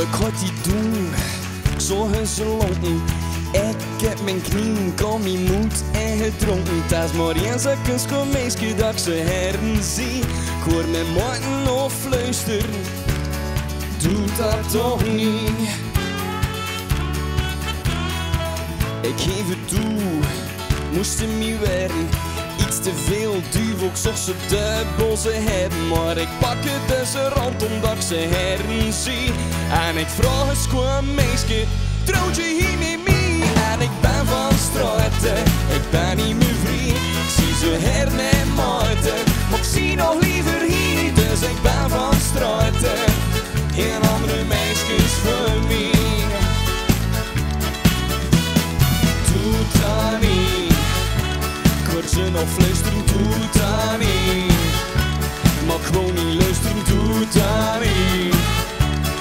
ik had die doen, ik zag ze lonken. Ik heb mijn knieën, kan mijn moed en gedronken. Het is maar eens een kunstkomeesje dat ik ze heren zie. Ik hoor mijn maten nog fluisteren, doe dat toch niet. Ik geef het toe, moesten me weeren. Iets te veel duivel, ik zocht ze dubbel ze hebben. Maar ik pak het dus een rand omdat ik ze heren zie. En ik vraag eens gewoon meisje, trouwt je hier met mij? En ik ben van straten, ik ben niet meer vrij. Ik zie ze her en maarten, maar ik zie nog liever hier. Dus ik ben van straten, geen andere meisjes voor mij. Doe dat niet, ik hoor ze nog fluisteren, doe dat niet. Maar gewoon niet luisteren, doe dat niet.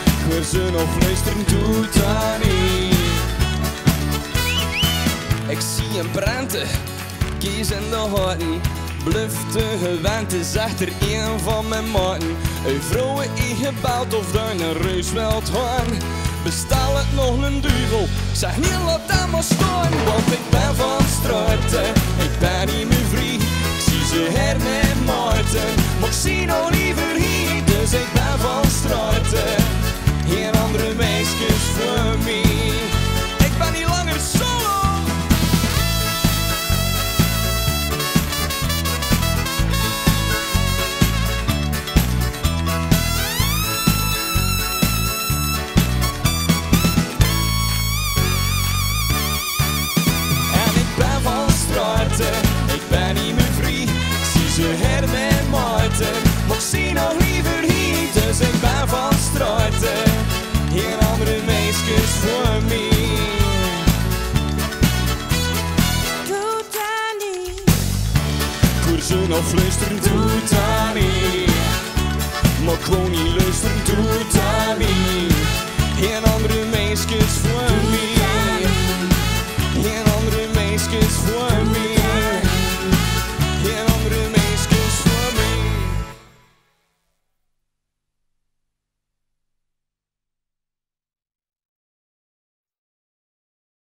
Ik hoor ze nog fluisteren, doe dat niet. Ik zie een branden, kies in de houten. Blufte gewend is echter een van mijn maten. Een vrouwen in gebouwd of daar een reus wilt gaan. Bestel het nog een duivel, zeg niet laat dat maar staan. Want ik ben van straten, ik ben niet meer vrij. Ik zie ze her en maarten, maar ik zie nog liever hier. Dus ik ben van straten, geen andere meisjes voor mij. Ik ben niet langer solo. Ik ben niet meer vrij, ik zie ze her en maarten, maar ik zie nog liever hier. Dus ik ben van straten, geen andere meisjes voor mij. Doe dat niet. Ik hoor ze nog fluisteren, doe dat niet. Maar gewoon niet luisteren, doe dat niet. Geen andere meisjes voor